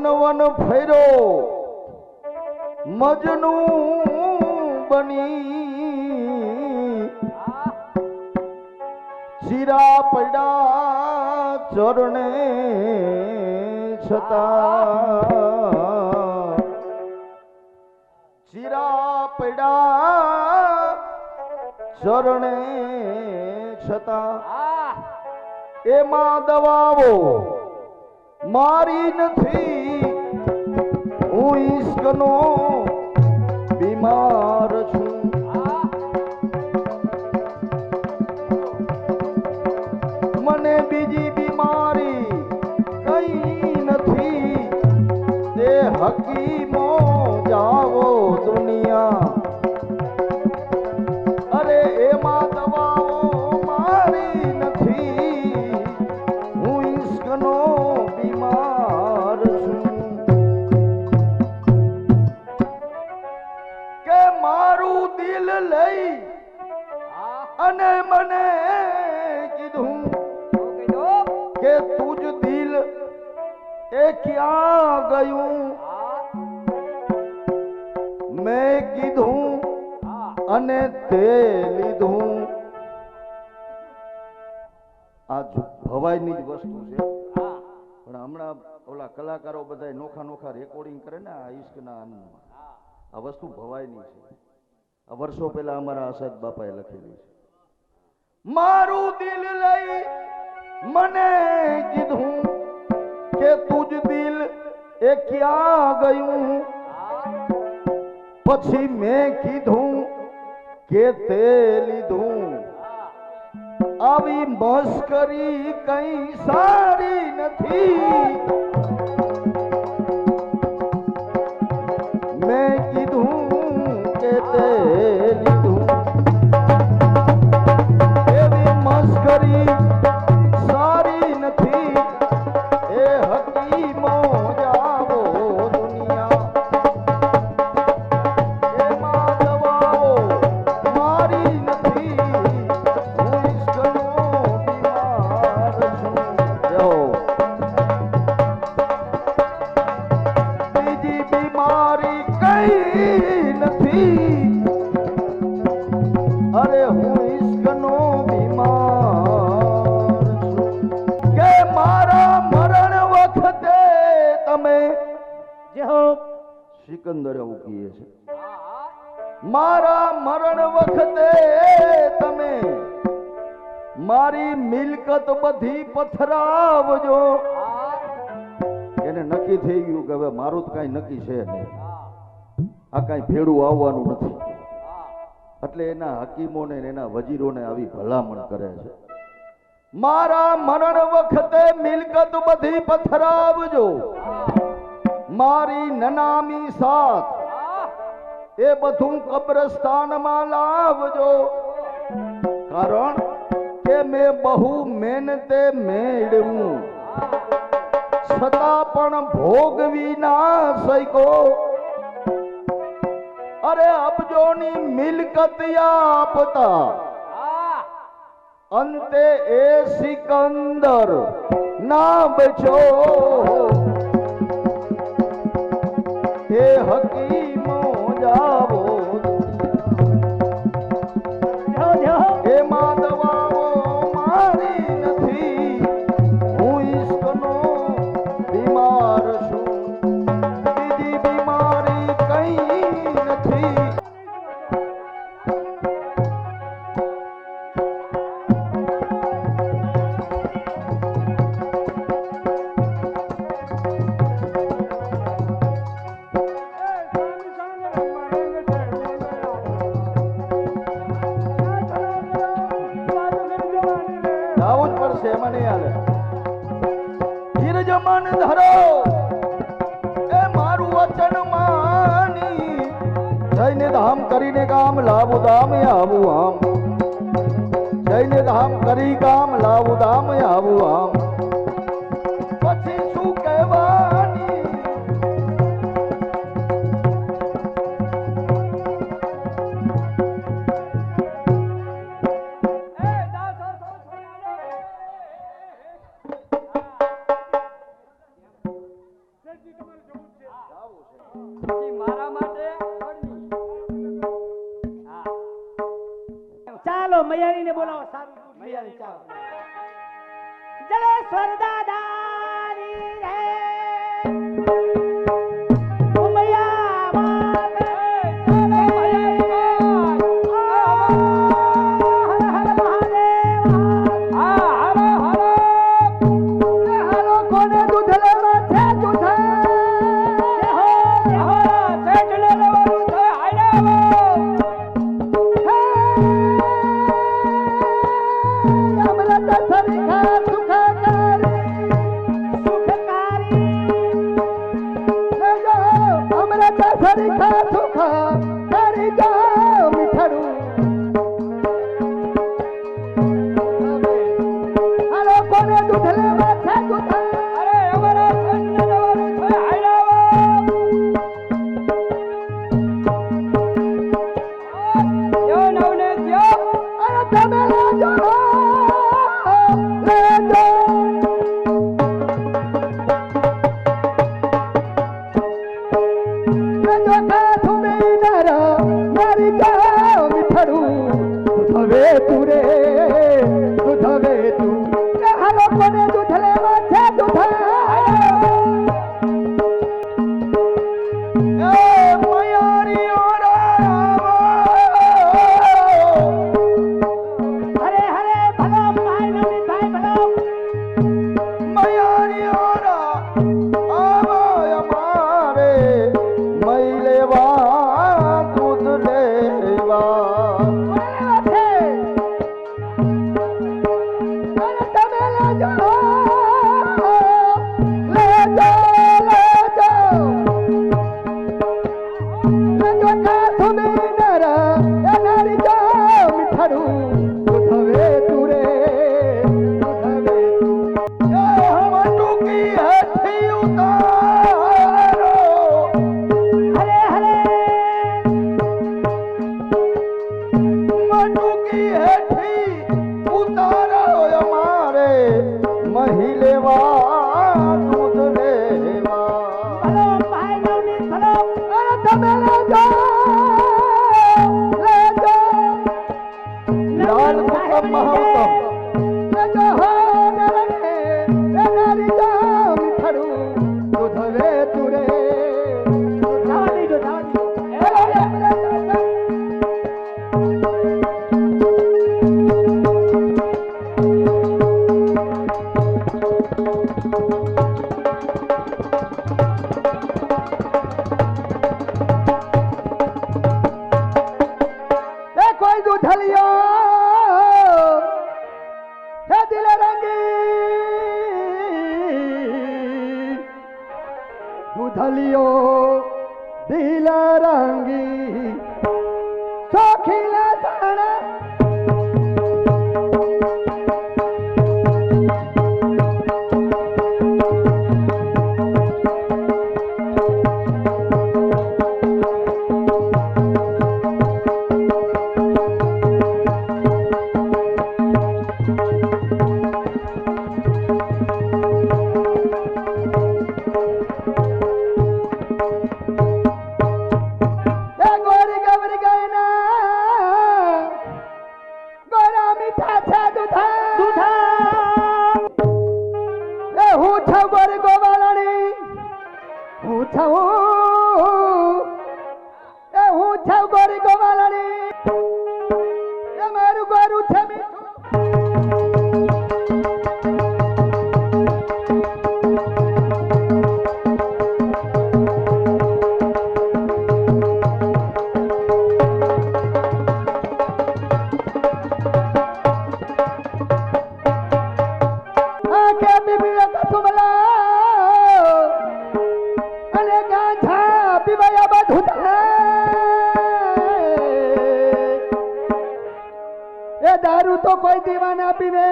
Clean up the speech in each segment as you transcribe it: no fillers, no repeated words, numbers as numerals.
One one ફેરો મજનુ બની ચીરા પડ્યા ચરણે છતાં ચીરા પડ્યા ચરણે છતાં એમાં દવાઓ મારી નથી હું ઈશ્કનો બીમાર છું મને બીજી બીમારી કઈ નથી તે હકીમો જાવો દુનિયા અરે એમાં દવાઓ મારી નથી હું ઈશ્કનો બીમાર છું કે મારું દિલ લઈ અને મને કીધું કે તુજ દિલ એ ક્યાં ગયું મેં કીધું અને તે લીધું આ ભવાઈની જ વસ્તુ છે પણ હમણાં ઓલા કલાકારો બધા નોખા નોખા રેકોર્ડિંગ કરે ને આ ઈશ્કના આ વસ્તુ ભવાઈની છે આ વર્ષો પહેલા અમારા આસાદ બાપાએ લખેલી છે મારું દિલ લઈ મને કીધું કે તુજ દિલ એ ક્યાં ગયું પછી મેં કીધું કે તે લીધું આવી મસ્કરી કઈ સારી નથી મેં કીધું કે તે લીધું એવી મસ્કરી સારી નથી એ હકીમો જાવો દુનિયા એમાં દવાઓ મારી નથી હું ઈશ્કનો બીમાર છું બીજી બીમારી કઈ નથી અરે હું ઈશ્કનો બીમાર છું કે મારા મરણ વખતે તમે સિકંદર એવું કહે છે મારા મરણ વખતે તમે મારી મિલકત બધી પથરાવજો એને નક્કી થઈ ગયું કે હવે મારું તો કાંઈ નક્કી છે નહીં આ કાંઈ ભેડું આવવાનું નથી એટલે એના હકીમોને એના વજીરોને આવી ભલામણ કરે છે મારા મરણ વખતે મિલકત બધી પથરાવજો મારી નનામી સાથ એ બધું કબ્રસ્તાનમાં લાવજો કારણ કે મેં બહુ મહેનતે મેળવ્યું છતાં પણ ભોગવી ના શક્યો અરે અબજોની મિલકત આપતા અંતે એ સિકંદર ના બચ્યો હે હકીમો જાવો એમાં દવાઓ મારી નથી હું ઈશ્કનો બીમાર છું બીજી બીમારી કઈ નથી એમાં નહીં હાલે ધીરજ મન ધરો એ મારું વચન માની જઈને ધામ કરીને કામ લાવું ધામ આવું આમ જઈને ધામ કરી કામ લાવું ધામ આવું આમ પછી શું કહેવાની તમારે ચાલો મૈયારીને બોલાવો સારું મૈયારી ચાલો જલેશ્વર દાદાની રે ઉમૈયા માત ચાલો દુધલિયો દિલ રંગી સોખીલા સાણા दारू तो कोई दीवाना पीवे,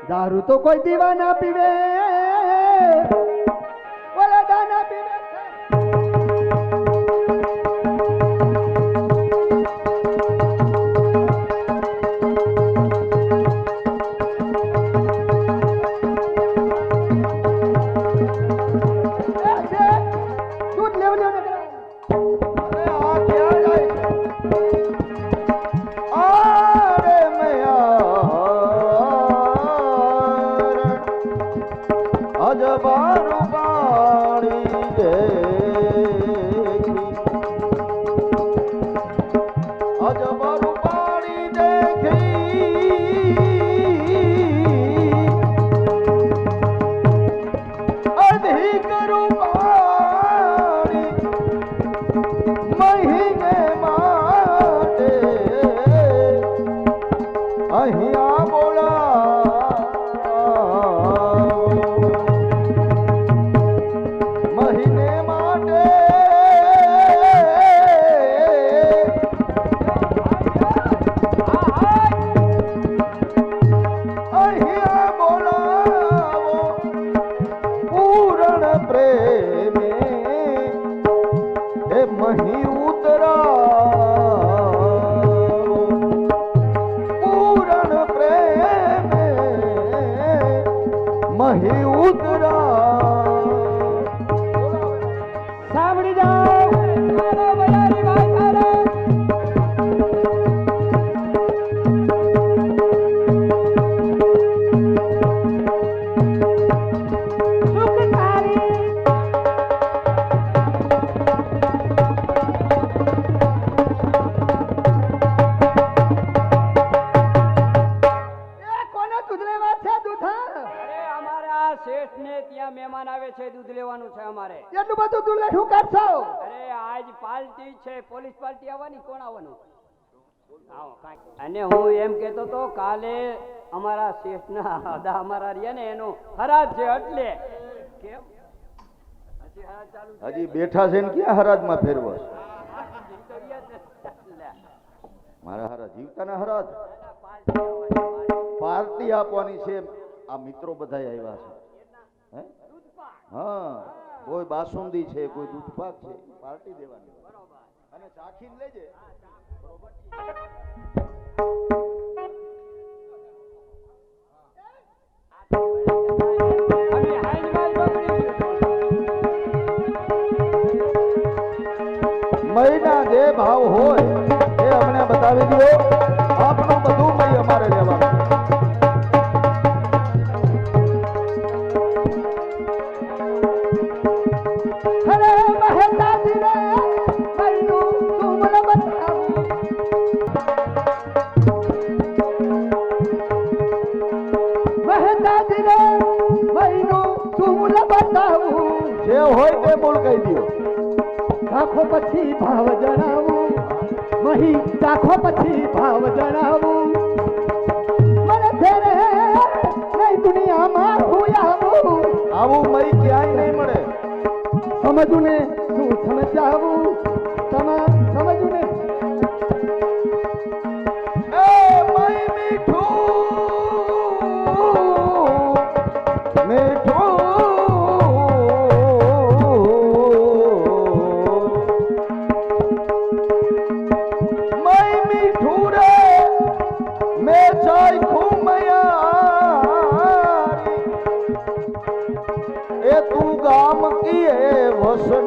दारू तो कोई दीवाना पीवे, वाला दाना पीवे। दूध ले એટલું બધું તું લે શું કરશો અરે આજ પાર્ટી છે, પોલીસ પાર્ટી આવવાની, કોણ આવવાનું? આવો કાંઈ. અને હું એમ કહેતો તો કાલે અમારા શેઠના અદા અમારા રહ્યા ને એનો હરાજ છે એટલે કેમ હજી હરાજ ચાલુ છે? હજી બેઠા છે ને ક્યાં હરાજમાં ફેરવો છે? તો રહ્યા જ નથી. લે. મારા હારા જીવતાના હરાજ પાર્ટી આવવાની, પાર્ટી આપવાની છે. આ મિત્રો બધા આવ્યા છે. હે? હા, કોઈ બાસુંદી છે, કોઈ દૂધપાક છે, પાર્ટી દેવાની અને ચાખીને લેજે. અમે હાઈજમાં બગડી ગયું. મયના જે ભાવ હોય એ અમને બતાવી દો. આપનું બધું મય અમારે લેવાનું. અરે મહેતાજી રે મૈનું તુમલ બતાવું મહેતાજી રે મૈનું તુમલ બતાવું જે હોય તે બોલ કહી દો. ચાખો પછી ભાવ જણાવું મહી ચાખો પછી ભાવ જણાવું મને ફેરે નહીં દુનિયામાં હું આવું આવું મય ક્યાંય નહીં મળે. સમજું ને તું સમજાવું સમજું ને એ મય મીઠું મીઠું મય મીઠું રે મેં ચાખ્યું મયારી. એ તું ગામ કી હે વસન